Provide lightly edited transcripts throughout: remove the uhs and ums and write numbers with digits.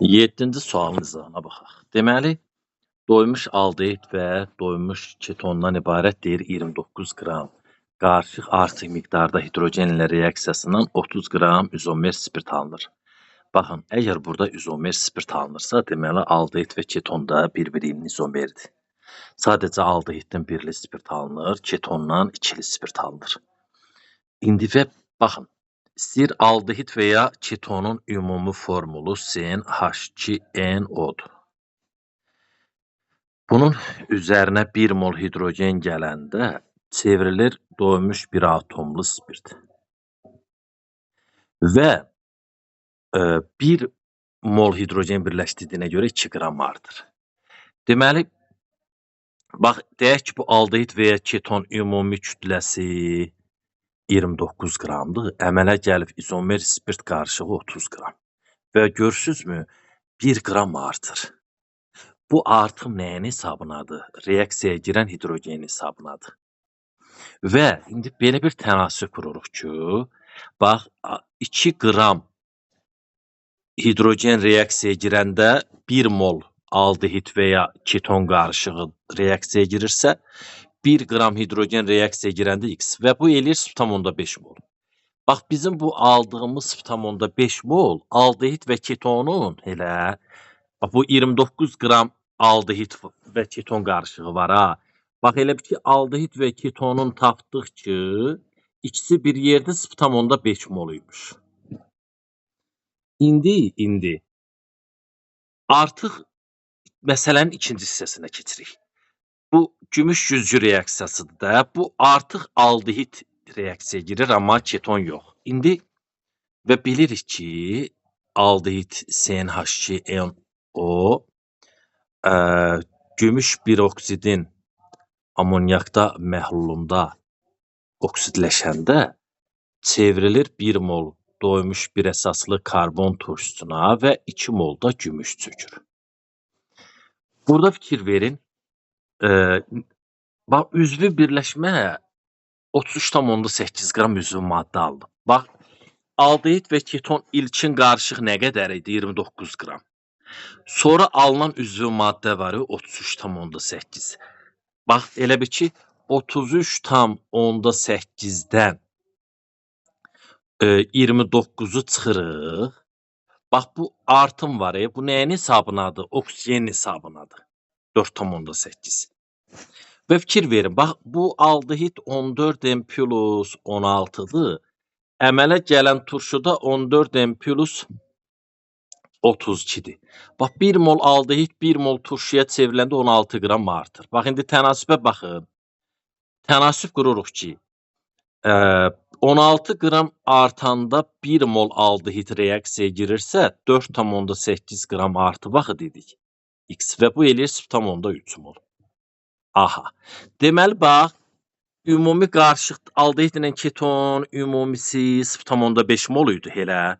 7-ci sualın izahına baxaq. Deməli, doymuş aldehid və doymuş ketondan ibarət deyir 29 qram qarışıq artıq miqdarda hidrogen ilə reaksiyasından 30 qram izomer spirt alınır. Baxın, əgər burada izomer spirt alınırsa, deməli aldehid və keton da bir-birinin izomeridir. Sadəcə aldehiddən birli spirt alınır, ketondan ikili spirt alınır. İndi və baxın, istəyir aldehid və ya ketonun ümumi formulu CnH2nO-dur. Bunun üzərinə 1 mol hidrogen gələndə çevrilir doymuş bir atomlu spirt. Və 1 mol hidrogen birləşdirdiyinə görə 2 qram vardır. Deməli, bax, deyək ki, bu aldehid və ya keton ümumi kütləsi 29 qramdır. Əmələ gəlib izomer spirt qarışığı 30 qram. Və görürsünüzmü, 1 qram artır. Bu artım nəyin hesabınadır? Reaksiyaya girən hidrogenin hesabınadır. Və indi belə bir tənasüb qururuq ki, bax, 2 qram hidrogen reaksiyaya girəndə 1 mol aldehid və ya keton qarışığı reaksiyaya girirsə, 1 qram hidrogen reaksiyaya girəndə X və bu eləyir 0,5 mol. Bax, bizim bu aldığımız 0,5 mol aldehid və ketonun elə, bax, bu 29 qram aldehid və keton qarışığı var ha. Bax, elə bir ki, aldehid və ketonun tapdıq ki, ikisi bir yerdə 0,5 mol imiş. İndi artıq məsələnin ikinci hissəsinə keçirik. Bu gümüş yüzgü reaksiyasıdır da. Bu artıq aldehid reaksiyaya girir, amma keton yox. İndi və bilirik ki, aldehid CnH2nO gümüş bir oksidin amonyakda məhlulunda oksidləşəndə çevrilir 1 mol doymuş bir əsaslı karbon turşusuna və 2 mol da gümüş çökür. Burada fikir verin. Bax, üzvü birləşmə 33,8 qram üzvü maddə aldı. Bax, aldehid və keton ilkin qarışıq nə qədər idi? 29 qram. Sonra alınan üzvü maddə var 33,8. Bax, elə bir ki, 33,8-dən 29-u çıxırıq. Bax, bu artım var. Bu nəyin hesabınadır? Oksigenin hesabınadır. 4,8. Və fikir verin, bax, bu aldehid 14N plus 16-dır. Əmələ gələn turşuda 14N plus 32-dir. Bax, 1 mol aldehid 1 mol turşuya çevriləndə 16 qram artır. Bax, indi tənasübə baxın. Tənasüb qururuq ki, 16 qram artanda 1 mol aldehid reaksiyaya girirsə, 4,8 qram artı vaxı dedik. X və bu eləyir 0,3 mol. Aha. Deməli, bax, ümumi qarışıq aldehid ilə keton ümumisi 0,5 mol idi elə.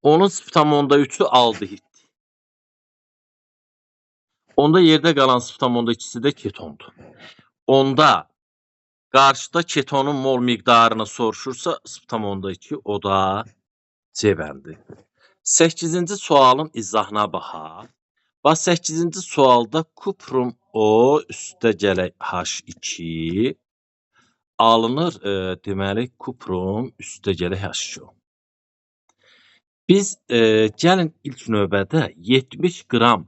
Onun 0,3-ü aldehiddir. Onda yerdə qalan 0,2-si də ketondur. Onda qarşıda ketonun mol miqdarını soruşursa 0,2 o da cevəndir. 8-ci sualın izahına baxaq. Bax, 8-ci sualda kuprum O üstə gələk H2 alınır, deməli, kuprum üstə gələk H2. Biz gəlin ilk növbədə 70 qram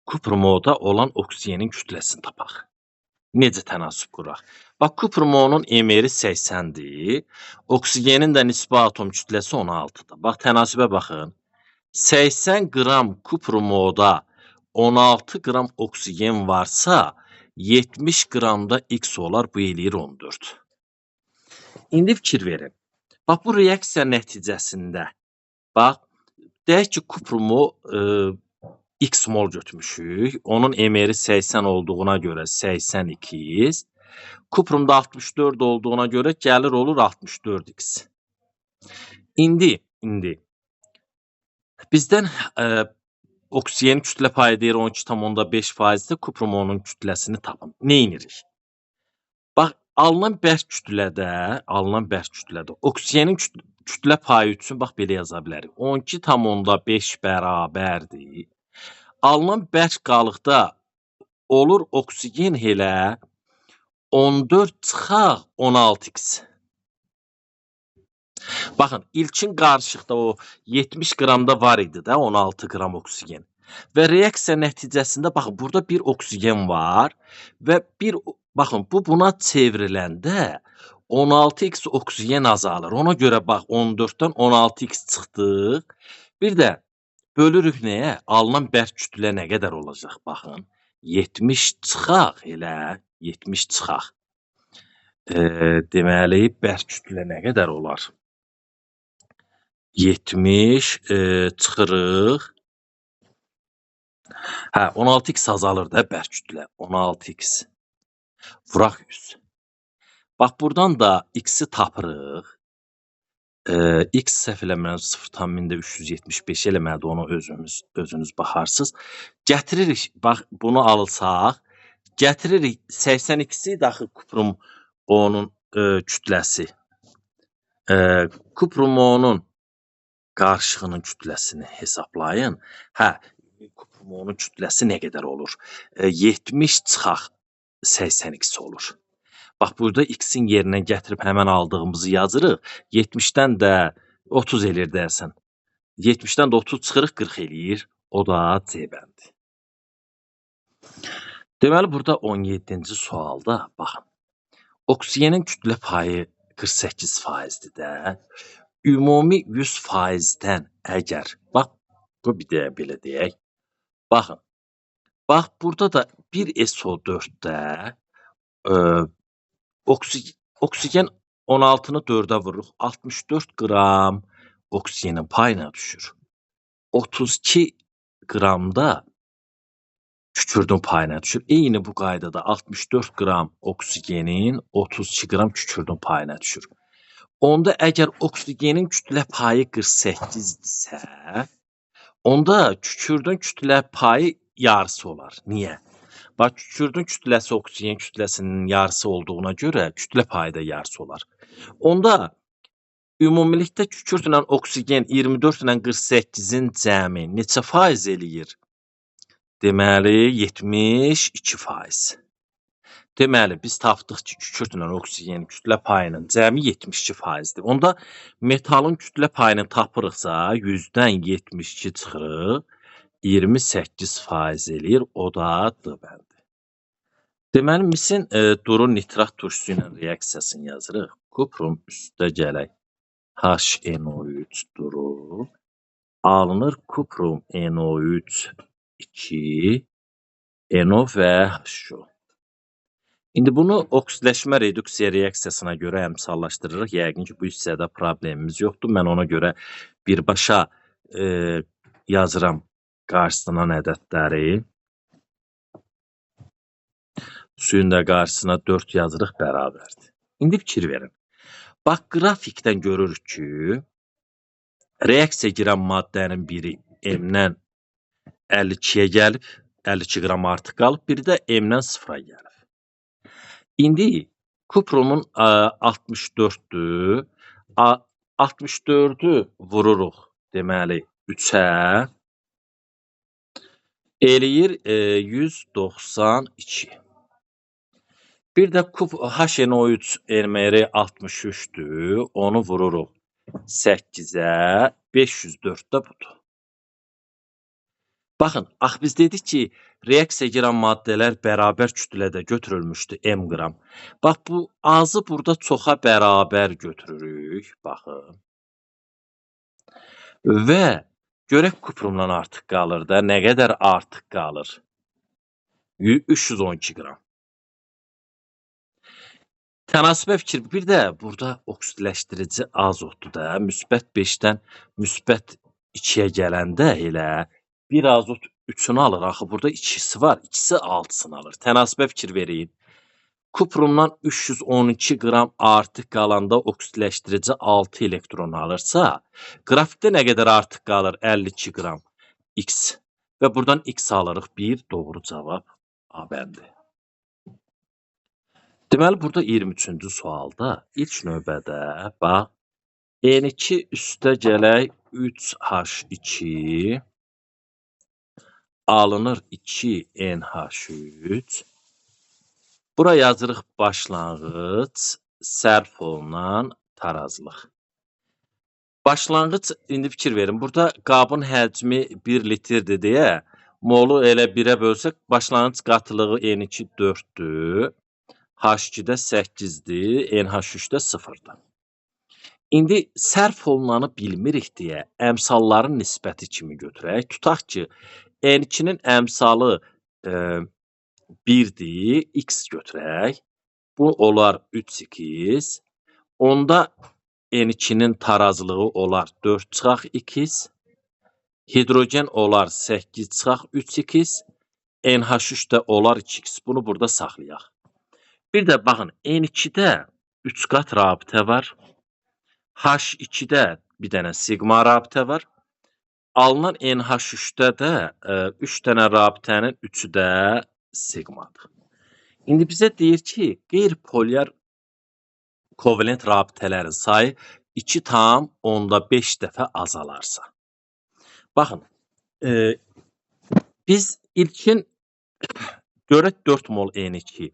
kuprumoda olan oksigenin kütləsini tapaq. Necə tənasüb quraq? Bax, kuprumonun emeri 80-dir. Oksigenin də nisbi atom kütləsi 16-dır. Bax, tənasübə baxın. 80 qram kuprumoda 16 qram oksigen varsa, 70 qramda X olar, bu eləyir 14. İndi fikir verin. Bax, bu reaksiya nəticəsində, bax, deyək ki, kuprumu X mol götürmüşük. Onun emeri 80 olduğuna görə 82. Kuprumda 64 olduğuna görə gəlir olur 64X. İndi bizdən oksigenin kütlə payı deyir 12,5%-dir. Kuprumonun kütləsini tapın. Nə edirik? Bax, alınan bərk kütlədə oksigenin kütlə payı üçün bax belə yaza bilərik. 12,5 bərabərdir. Alınan bərk qalıqda olur oksigen elə 14 çıxaq 16x. Baxın, ilkin qarışıqda o 70 qramda var idi də 16 qram oksigen. Və reaksiya nəticəsində baxın, burada bir oksigen var və baxın, bu buna çevriləndə 16x oksigen azalır. Ona görə bax 14-dən 16x çıxdıq. Bir də bölürük nəyə? Alınan bərk kütlə nə qədər olacaq? Baxın, 70 çıxaq elə 70 çıxaq. Deməli, bərk kütlə nə qədər olar? 70 çıxırıq. Hə, 16x azalır da bərk kütlə. 16x. Vuraq 100. Bax, buradan da x-i tapırıq. X səhv eləmirəm 0,375 eləməlidir, onu özünüz baxarsınız. Gətiririk, bax, bunu alsaq, gətiririk 82-si daxil kuprum onun kütləsi. Kuprum onun qarışığının kütləsini hesablayın. Hə, kuprum onun kütləsi nə qədər olur? 70 çıxaq 82 olur. Bax, burada x-in yerinə gətirib həmən aldığımızı yazırıq. 70-dən də 30 eləyir dərsən. 70-dən də 30 çıxırıq 40 eləyir. O da C bəndi. Deməli, burada 17-ci sualda, baxın. Oksigenin kütlə payı 48%-dir də. Ümumi 100%-dən əgər, bax, bu bir də belə deyək. Baxın, bax, burada da bir SO4-də oksigen 16-nı 4-ə vururuq. 64 qram oksigenin payına düşür. 32 qramda kükürdün payına düşür. Eyni bu qaydada 64 qram oksigenin 32 qram kükürdün payına düşür. Onda əgər oksigenin kütlə payı 48-dirsə, onda kükürdün kütlə payı yarısı olar. Niyə? Bax, kükürdün kütləsi oksigen kütləsinin yarısı olduğuna görə kütlə payı da yarısı olar. Onda ümumilikdə kükürdlə oksigen 24 ilə 48-in cəmi neçə faiz eləyir? Deməli, 72%. Deməli, biz tapdıq ki, kükürdlə oksigenin kütlə payının cəmi 72%-dir. Onda metalın kütlə payını tapırıqsa, 100-dən 72 çıxırıq, 28% eləyir, o da D bəndi. Deməli, misin duru nitrat turşusu ilə reaksiyasını yazırıq. Kuprum üstə gələk HNO3 duru. Alınır kuprum NO3 2, NO və HO. İndi bunu oksidaşma reduksiya reaksiyasına görə əmsallaşdırırıq. Yəqin ki, bu hissədə problemimiz yoxdur. Mən ona görə birbaşa yazıram qarşısına ədədləri. Suyun da qarşısına 4 yazırıq, bərabərdir. İndi fikir verin. Bax, qrafikdən görürük ki, reaksiya girən maddənin biri M-dən 52-yə gəlib, 52 qram artıq qalıb, biri də M-dən 0-a gəlib. İndi kuprumun 64-dür. 64-ü vururuq, deməli, 3-ə. Eləyir 192. Bir də HNO3 erməyəri 63-dür. Onu vururuq 8-ə. 504-də budur. Baxın, biz dedik ki, reaksiya girən maddələr bərabər kütlədə götürülmüşdü M qram. Bax, bu azı burada çoxa bərabər götürürük. Baxın. Və görək kuprumdan artıq qalır da. Nə qədər artıq qalır? 312 qram. Tənasibə fikir, bir də burada oksidləşdirici azotdur da. Müsbət 5-dən müsbət 2-yə gələndə elə bir azot 3-ünü alır. Axı, burada 2-si var. 2-si 6-sını alır. Tənasibə fikir verin. Kuprumdan 312 qram artıq qalanda oksidləşdirici 6 elektron alırsa, qrafikdə nə qədər artıq qalır? 52 qram X. Və buradan X alırıq. 1 doğru cavab A bəndi. Deməli, burada 23-cü sualda ilk növbədə bax, N2 üstə gələk 3H2 alınır 2NH3. Bura yazırıq başlanğıc, sərf olunan tarazlıq. Başlanğıc, indi fikir verin, burada qabın həcmi 1 litrdir deyə, molu elə 1-ə bölsək, başlanğıc qatılığı N2 4-dür, H2-də 8-dir, NH3-də 0-dır. İndi sərf olunanı bilmirik deyə əmsalların nisbəti kimi götürək. Tutaq ki, N2-nin əmsalı 1-dir, x götürək. Bu olar 3x. Onda N2-nin tarazlığı olar 4 çıxaq 2x. Hidrogen olar 8 çıxaq 3x. NH3 də olar 2x. Bunu burada saxlayaq. Bir də baxın, N2-də 3 qat rabitə var. H2-də bir dənə sigma rabitə var. Alınan NH3-də də 3 dənə rabitənin 3-ü də sigmadır. İndi bizə deyir ki, qeyri-polyar kovalent rabitələrin sayı 2,5 dəfə azalarsa. Baxın, biz ilkin görək 4 mol N2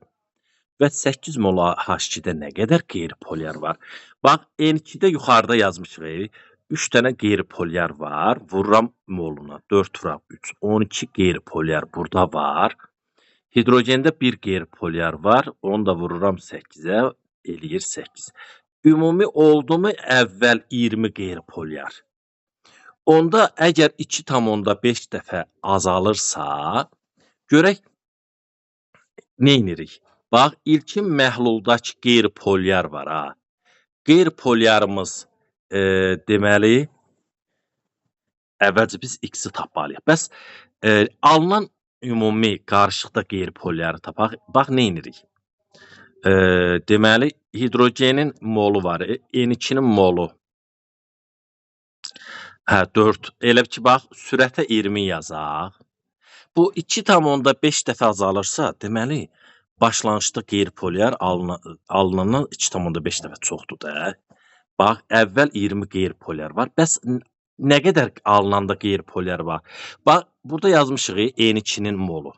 və 8 mol H2-də nə qədər qeyri-polyar var? Bax, N2-də yuxarıda yazmışıq. 3 dənə qeyri-polyar var. Vururam moluna. 4 vuram 3. 12 qeyri-polyar burada var. Hidrogende 1 qeyri-polyar var. Onu da vururam 8-ə. Eləyir 8. Ümumi oldu mu əvvəl 20 qeyri-polyar? Onda əgər 2,5 dəfə azalırsa, görək neynirik? Bax, ilkin məhluldakı qeyri-polyar var. Qeyri-polyarımız deməli, əvvəlcə biz x-i tapmalıyıq. Bəs alınan ümumi qarışıqda qeyri-polyarı tapaq. Bax, neynirik? Deməli, hidrogenin molu var. N2-nin molu 4. Elə ki, bax, sürətə 20 yazaq. Bu 2,5 dəfə azalırsa, deməli, başlanğıcda qeyri-polyar alınandan 2,5 dəfə çoxdur da. Bax, əvvəl 20 qeyri-polyar var. Bəs nə qədər alınanda qeyri-polyar var? Bax, burada yazmışıq N2-nin molu.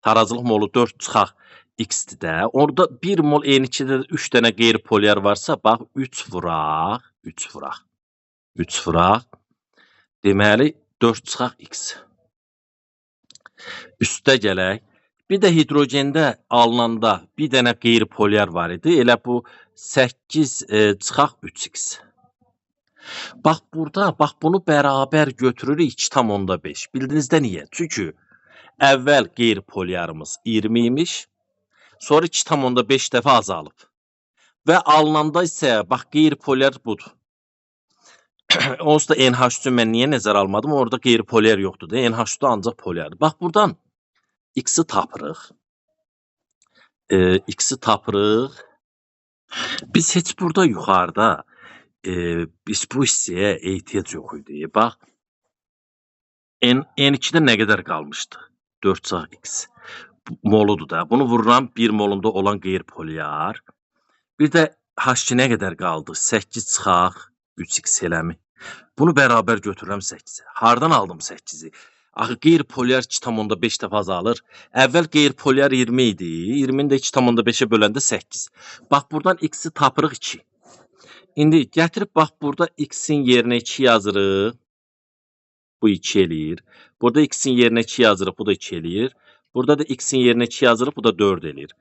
Tarazlıq molu 4 çıxaq x-dir də. Orada 1 mol N2-də 3 dənə qeyri-polyar varsa, bax, 3 vuraq. Deməli, 4 çıxaq x. Üstə gələk. Bir də hidrogende alınanda bir dənə qeyri-polyar var idi. Elə bu 8 çıxaq 3x. Bax, burada, bax, bunu bərabər götürürük 2,5. Bildiniz də niyə? Çünki əvvəl qeyri-polyarımız 20 imiş. Sonra 2,5 dəfə azalıb. Və alınanda isə, bax, qeyri-polyar budur. Onsuz da NH3-ü mən niyə nəzər almadım? Orada qeyri-polyar yoxdur da. NH3-də ancaq polyardır. Bax, buradan x-i tapırıq. Biz heç burada yuxarıda biz bu hissəyə ehtiyac yox idi. Bax, N2-də nə qədər qalmışdı? 4x. Moludur da. Bunu vururam 1 molunda olan qeyri-polyar. Bir də H2 nə qədər qaldı? 8 çıxaq 3x eləmi. Bunu bərabər götürürəm 8-ə. Hardan aldım 8-i? Axı, qeyri-polyar 2,5 dəfə azalır. Əvvəl qeyri-polyar 20 idi. 20-ni də 2,5-ə böləndə 8. Bax, buradan x-i tapırıq 2. İndi gətirib, bax, burada x-in yerinə 2 yazırıq. Bu 2 eləyir. Burada x-in yerinə 2 yazırıq. Bu da 2 eləyir. Burada da x-in yerinə 2 yazırıq. Bu da 4 eləyir.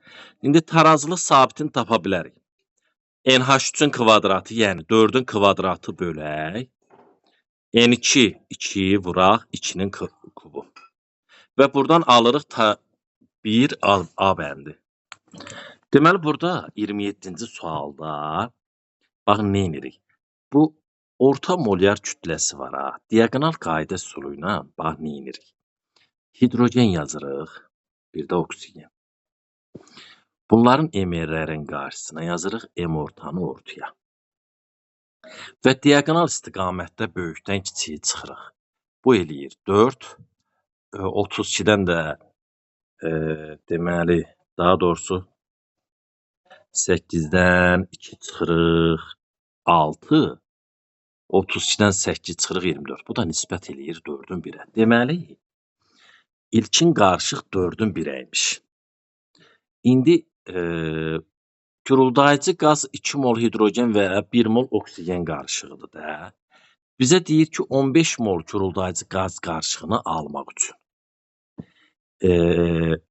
İndi tarazlıq sabitini tapa bilərik. NH3-ün kvadratı, yəni 4-ün kvadratı bölək. N2, 2 vuraq, 2-nin kubu. Və buradan alırıq 1 A bəndi. Deməli, burada 27-ci sualda, baxın, neynirik? Bu, orta molyar kütləsi var. Diagonal qayda üsulu ilə, bax, neynirik? Hidrogen yazırıq, bir də oksigen. Bunların emerlərin qarşısına yazırıq M ortanı ortaya. Və diagonal istiqamətdə böyükdən kiçiyi çıxırıq. Bu eləyir 4. 32-dən də deməli, daha doğrusu 8-dən 2 çıxırıq 6, 32-dən 8 çıxırıq 24. Bu da nisbət eləyir 4-ün 1-ə. Deməli, ilkin qarışıq 4-ün 1-əymiş. İndi guruldayıcı qaz 2 mol hidrogen və 1 mol oksigen qarışığıdır da. Bizə deyir ki, 15 mol guruldayıcı qaz qarışığını almaq üçün.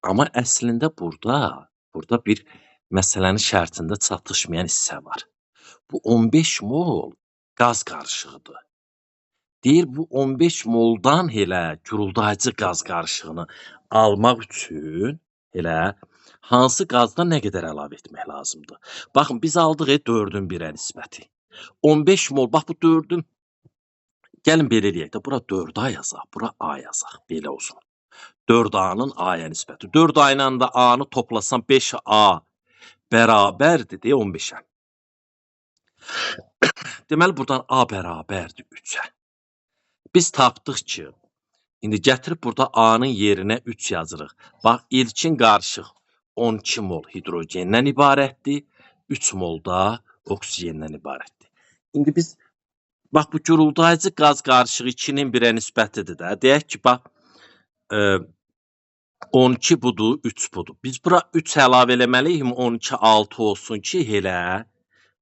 Amma əslində burada bir məsələnin şərtində çatışmayan hissə var. Bu 15 mol qaz qarışığıdır. Deyir, bu 15 moldan elə guruldayıcı qaz qarışığını almaq üçün elə hansı qazdan nə qədər əlavə etmək lazımdır? Baxın, biz aldıq 4-ün 1-ə nisbəti. 15 mol, bax bu 4-ün, gəlin belə eləyək də, bura 4A yazaq, bura A yazaq, belə olsun. 4A'nın A'ya nisbəti. 4A ilə də A'nı toplasan 5A bərabərdir deyə 15-ə. Deməli, buradan A bərabərdir 3-ə. Biz tapdıq ki, indi gətirib burada A'nın yerinə 3 yazırıq. Bax, ilkin qarışıq 12 mol hidrogendən ibarətdir, 3 mol da oksigenden ibarətdir. İndi biz, bax, bu guruldayıcı qaz qarışığı 2-nin 1-ə nisbətidir də. Deyək ki, bax, 12 budur, 3 budur. Biz bura 3 əlavə eləməliyik, 12, 6 olsun ki, elə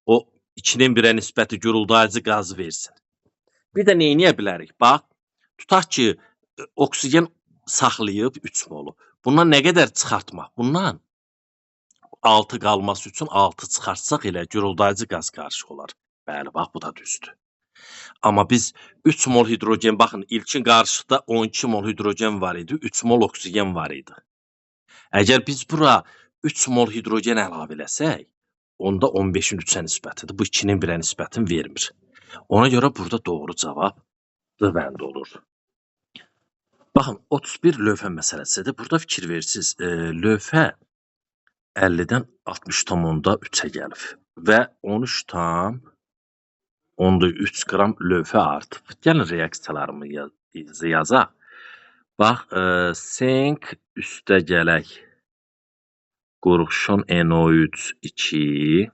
o 2-nin 1-ə nisbəti guruldayıcı qazı versin. Bir də neyniyə bilərik? Bax, tutaq ki, oksigen saxlayıb 3 molu. Bundan nə qədər çıxartmaq? Bundan 6 qalması üçün 6 çıxartsaq elə guruldayıcı qaz qarışığı olar. Bəli, bax, bu da düzdür. Amma biz 3 mol hidrogen, baxın, ilkin qarışıqda 12 mol hidrogen var idi, 3 mol oksigen var idi. Əgər biz bura 3 mol hidrogen əlavə eləsək, onda 15-in 3-ə nisbətidir. Bu 2-nin 1-ə nisbətini vermir. Ona görə burada doğru cavab D bənd olur. Baxın, 31 lövhə məsələsidir. Burada fikir versiniz. Lövhə 50-dən 60,3-ə gəlib və 13,3 qram lövhə artıb. Gəlin reaksiyalarımızı yazaq. Bax, sink üstə gələk qurğuşun NO3 2.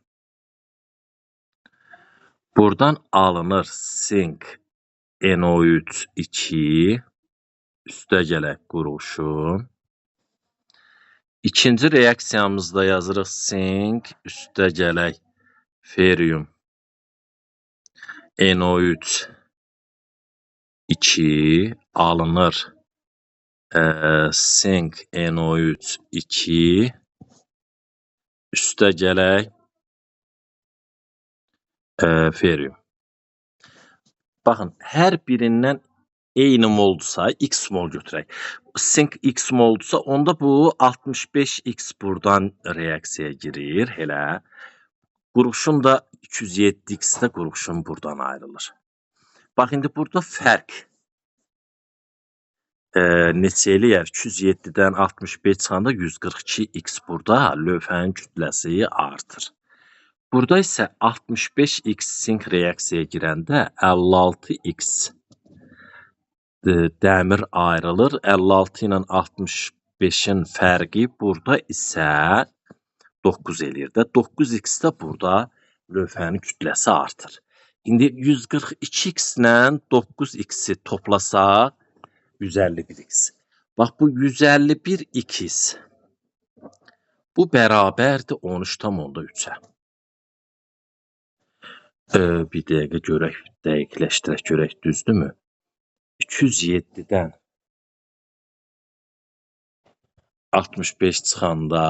Buradan alınır sink NO3 2. Üstə gələk qurğuşun. İkinci reaksiyamızda yazırıq sink üstə gələk ferium NO3 2 alınır sink NO3 2 üstə gələk ferium. Baxın, hər birindən eyni moldursa, x mol götürək. Sink x moldursa, onda bu 65x buradan reaksiyaya girir, elə. Qurğuşun da 207x də qurğuşun buradan ayrılır. Bax, indi burada fərq neçə eləyər? 207-dən 65 çıxanda 142x burada lövhənin kütləsi artır. Burada isə 65x sink reaksiyaya girəndə 56x dəmir ayrılır. 56 ilə 65-in fərqi burada isə 9 eləyir də. 9x də burada lövhənin kütləsi artır. İndi 142x ilə 9x-i toplasaq 151x. Bax, bu 151x bu bərabərdir 13,3-ə. Bir dəqiqə görək, dəqiqləşdirək görək, düzdürmü? 207-dən 65 çıxanda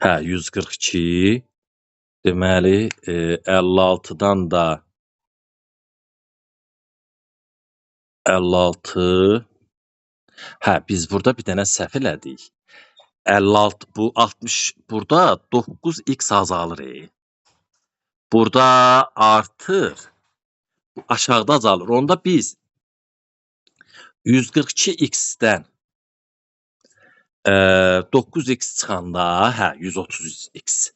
142, deməli 56-dan da 56, biz burada bir dənə səhv elədik. 56, bu 60, burada 9x azalır. Burada artır, aşağıda azalır. Onda biz 142x-dən 9x çıxanda, 133x.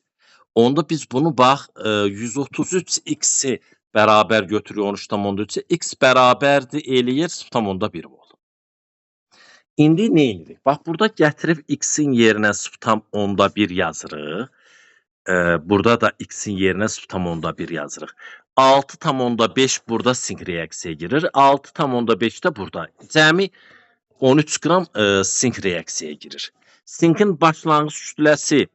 Onda biz bunu bax, 133x-i bərabər götürüyor 13,3-ə. X bərabərdir eləyir 0,1 mol. İndi nə edirik? Bax, burada gətirib x-in yerinə subtam 10/1 yazırıq. Burada da x-in yerinə subtam 10/1 yazırıq. 6/5 burada sinq reaksiyaya girir. 6/5 də burada. Cəmi 13 qram sinq reaksiyaya girir. Sinqin başlanğıc kütləsi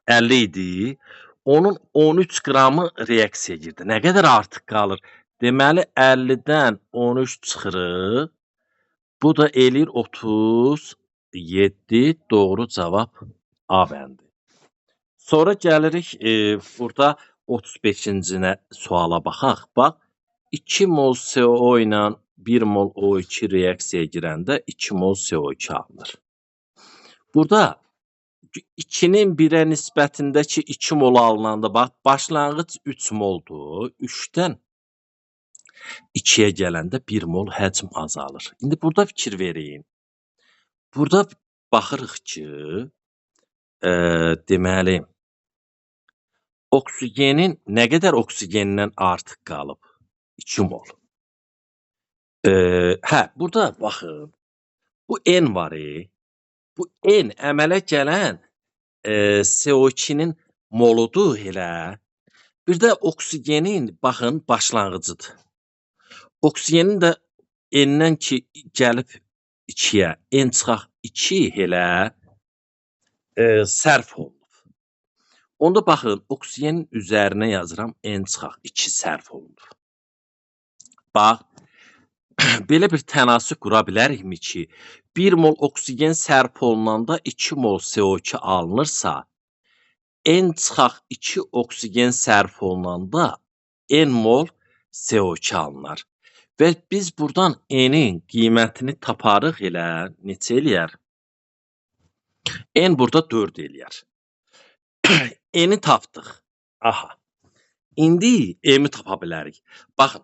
50 idi. Onun 13 qramı reaksiyaya girdi. Nə qədər artıq qalır? Deməli 50-dən 13 çıxırıq. Bu da eləyir 37. Doğru cavab A bəndi. Sonra gəlirik burada 35-cinə suala baxaq. Bax, 2 mol CO ilə 1 mol O2 reaksiyaya girəndə 2 mol CO2 alınır. Burada 2-nin 1-ə nisbətindəki 2 mol alınanda bax, başlanğıc 3 moldur. 3-dən 2-yə gələndə 1 mol həcm azalır. İndi burada fikir verin. Burada baxırıq ki, deməli, oksigenin nə qədər oksigendən artıq qalıb? 2 mol. Burada baxın. Bu N var. Bu N əmələ gələn CO2-nin moludur elə. Bir də oksigenin baxın başlanğıcıdır. Oksigenin də N-dən ki gəlib 2-yə, N çıxaq 2 elə sərf olunub. Onda baxın, oksigenin üzərinə yazıram, N çıxaq 2 sərf olunub. Bax, belə bir tənasüb qura bilərikmi ki, 1 mol oksigen sərf olunanda 2 mol CO2 alınırsa, N çıxaq 2 oksigen sərf olunanda N mol CO2 alınır. Və biz buradan N-in qiymətini taparıq elə, neçə eləyər? N burada 4 eləyər. N-i tapdıq. Aha. İndi M-i tapa bilərik. Baxın.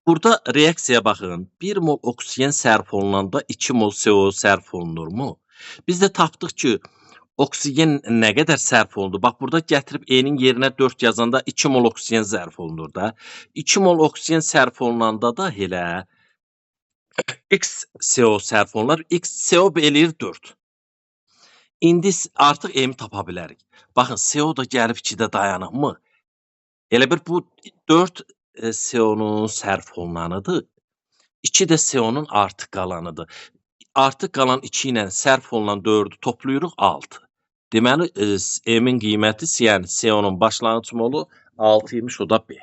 Burada reaksiyaya baxın. 1 mol oksigen sərf olunanda 2 mol CO sərf olunurmu? Biz də tapdıq ki, oksigen nə qədər sərf olundu? Bax, burada gətirib N-in yerinə 4 yazanda 2 mol oksigen sərf olunur da. 2 mol oksigen sərf olunanda da elə X CO sərf olunur. X CO eləyir 4. İndi artıq M-i tapa bilərik. Baxın, CO da gəlib 2-də dayanıqmı? Elə bir bu 4 CO-nun sərf olunanıdır. 2 də CO-nun artıq qalanıdır. Artıq qalan 2 ilə sərf olunan 4-ü toplayırıq 6. Deməli, M-in qiyməti, yəni CO-nun başlanğıc molu 6 imiş, o da B.